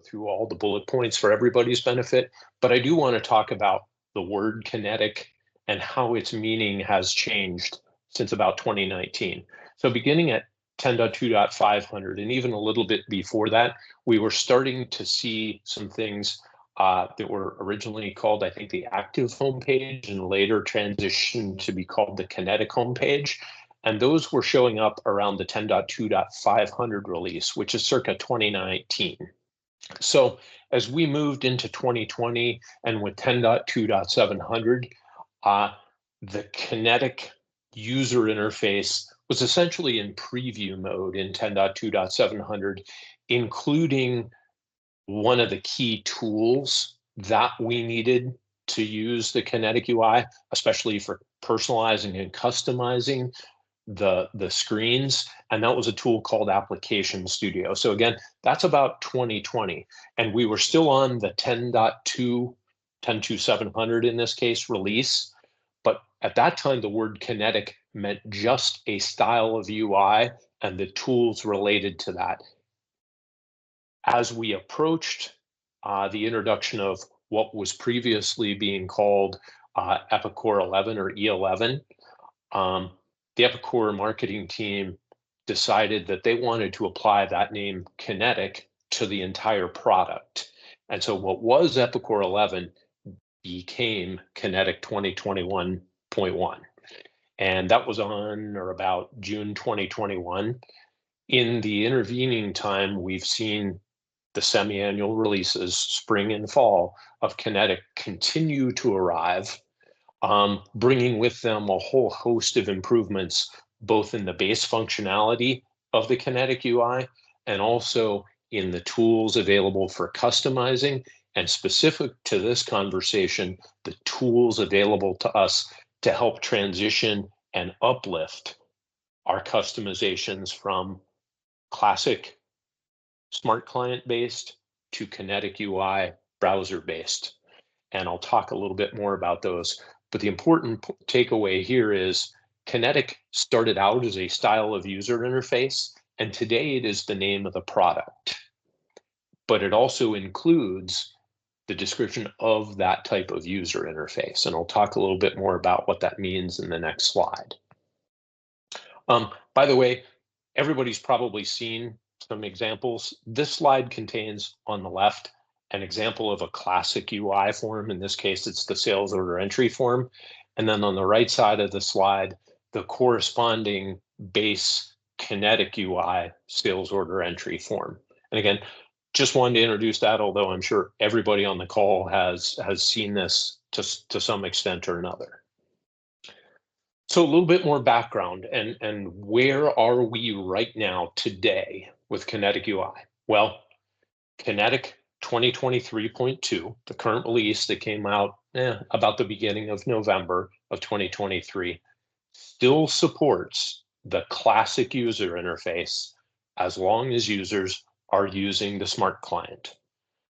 through all the bullet points for everybody's benefit, but I do want to talk about the word kinetic and how its meaning has changed since about 2019. So beginning at 10.2.500, and even a little bit before that, we were starting to see some things that were originally called, I think, the active homepage, and later transitioned to be called the kinetic homepage. And those were showing up around the 10.2.500 release, which is circa 2019. So as we moved into 2020 and with 10.2.700, the kinetic user interface was essentially in preview mode in 10.2.700, including one of the key tools that we needed to use the kinetic UI, especially for personalizing and customizing the screens, and that was a tool called Application Studio. So again, that's about 2020, and we were still on the 10.2, 10.2.700 in this case release, but at that time the word kinetic meant just a style of UI and the tools related to that. As we approached the introduction of what was previously being called Epicor 11 or E11, the Epicor marketing team decided that they wanted to apply that name kinetic to the entire product. And so what was Epicor 11 became Kinetic 2021.1. And that was on or about June 2021. In the intervening time, we've seen the semi-annual releases, spring and fall, of Kinetic continue to arrive, bringing with them a whole host of improvements, both in the base functionality of the Kinetic UI and also in the tools available for customizing, and specific to this conversation, the tools available to us to help transition and uplift our customizations from classic smart client based to Kinetic UI browser based. And I'll talk a little bit more about those. But the important takeaway here is Kinetic started out as a style of user interface, and today it is the name of the product. But it also includes the description of that type of user interface. And I'll talk a little bit more about what that means in the next slide. By the way, everybody's probably seen some examples. This slide contains on the left an example of a classic UI form. In this case, it's the sales order entry form. And then on the right side of the slide, the corresponding base Kinetic UI sales order entry form. And again, just wanted to introduce that, although I'm sure everybody on the call has seen this to some extent or another. So a little bit more background, and where are we right now today with Kinetic UI? Well, Kinetic 2023.2, the current release that came out about the beginning of November of 2023, still supports the classic user interface as long as users are using the smart client.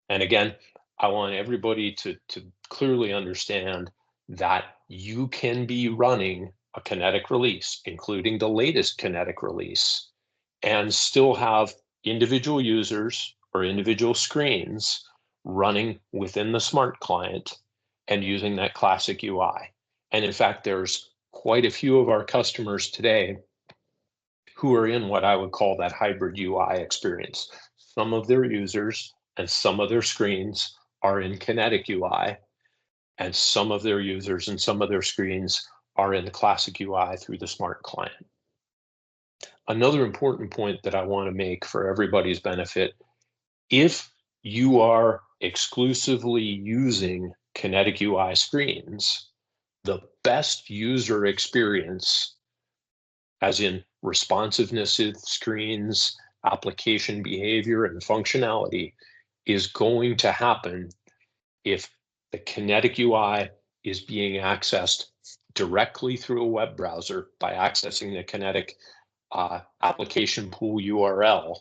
And again, I want everybody to clearly understand that you can be running a Kinetic release, including the latest Kinetic release, and still have individual users or individual screens running within the smart client and using that classic UI. And in fact, there's quite a few of our customers today who are in what I would call that hybrid UI experience. Some of their users and some of their screens are in Kinetic UI, and some of their users and some of their screens are in the classic UI through the smart client. Another important point that I want to make for everybody's benefit, if you are exclusively using Kinetic UI screens, the best user experience, as in responsiveness of screens, application behavior, and functionality, is going to happen if the Kinetic UI is being accessed directly through a web browser by accessing the Kinetic application pool URL,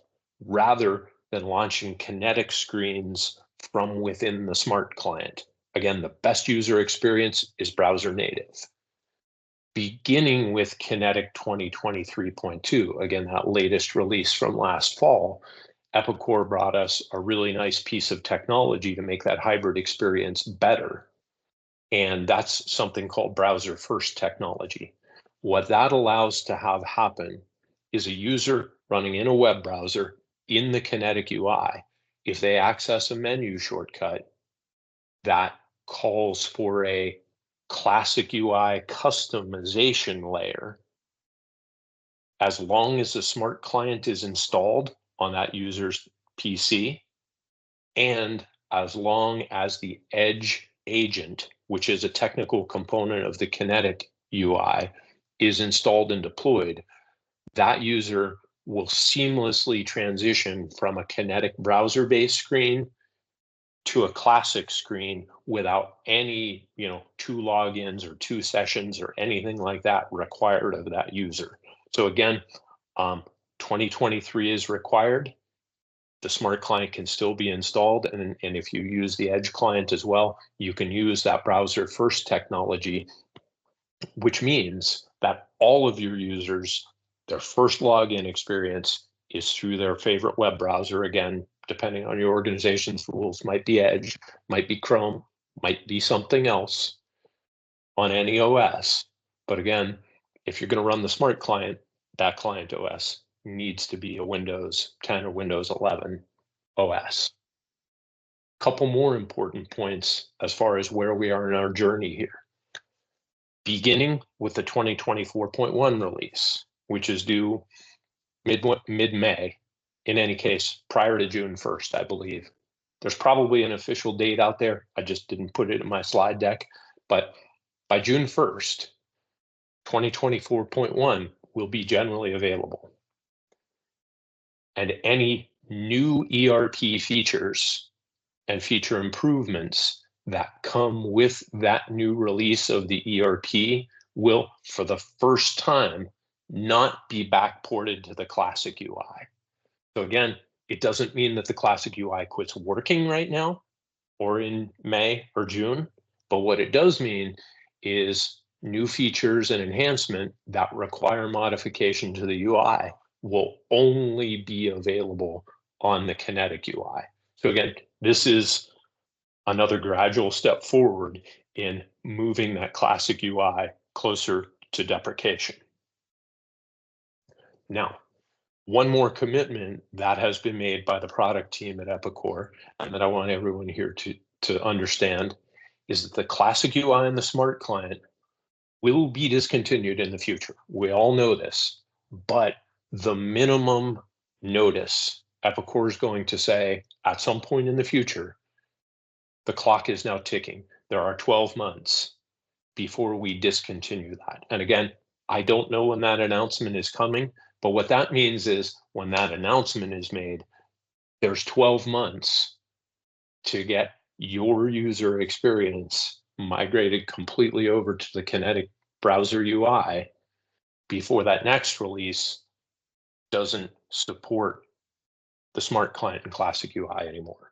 rather than launching Kinetic screens from within the smart client. Again, the best user experience is browser native. Beginning with Kinetic 2023.2, again, that latest release from last fall, Epicor brought us a really nice piece of technology to make that hybrid experience better. And that's something called browser first technology. What that allows to have happen is a user running in a web browser in the Kinetic UI, if they access a menu shortcut that calls for a classic UI customization layer, as long as the smart client is installed on that user's PC, and as long as the Edge agent, which is a technical component of the Kinetic UI, is installed and deployed, that user will seamlessly transition from a Kinetic browser-based screen to a classic screen without any, 2 logins or 2 sessions or anything like that required of that user. So again, 2023 is required. The smart client can still be installed, and if you use the Edge client as well, you can use that browser first technology, which means that all of your users, their first login experience is through their favorite web browser. Again, depending on your organization's rules, might be Edge, might be Chrome, might be something else on any OS. But again, if you're going to run the smart client, that client OS needs to be a Windows 10 or Windows 11 OS. Couple more important points as far as where we are in our journey here. Beginning with the 2024.1 release, which is due mid-May, in any case, prior to June 1st, I believe. There's probably an official date out there. I just didn't put it in my slide deck. But by June 1st, 2024.1 will be generally available. And any new ERP features and feature improvements that come with that new release of the ERP will, for the first time, not be backported to the classic UI. So again, it doesn't mean that the classic UI quits working right now or in May or June, but what it does mean is new features and enhancement that require modification to the UI will only be available on the Kinetic UI. So again, this is another gradual step forward in moving that classic UI closer to deprecation. Now, one more commitment that has been made by the product team at Epicor, and that I want everyone here to understand, is that the classic UI and the smart client will be discontinued in the future. We all know this, but the minimum notice Epicor is going to say at some point in the future, the clock is now ticking. There are 12 months before we discontinue that. And again, I don't know when that announcement is coming, but what that means is when that announcement is made, there's 12 months to get your user experience migrated completely over to the Kinetic browser UI before that next release doesn't support the smart client and classic UI anymore.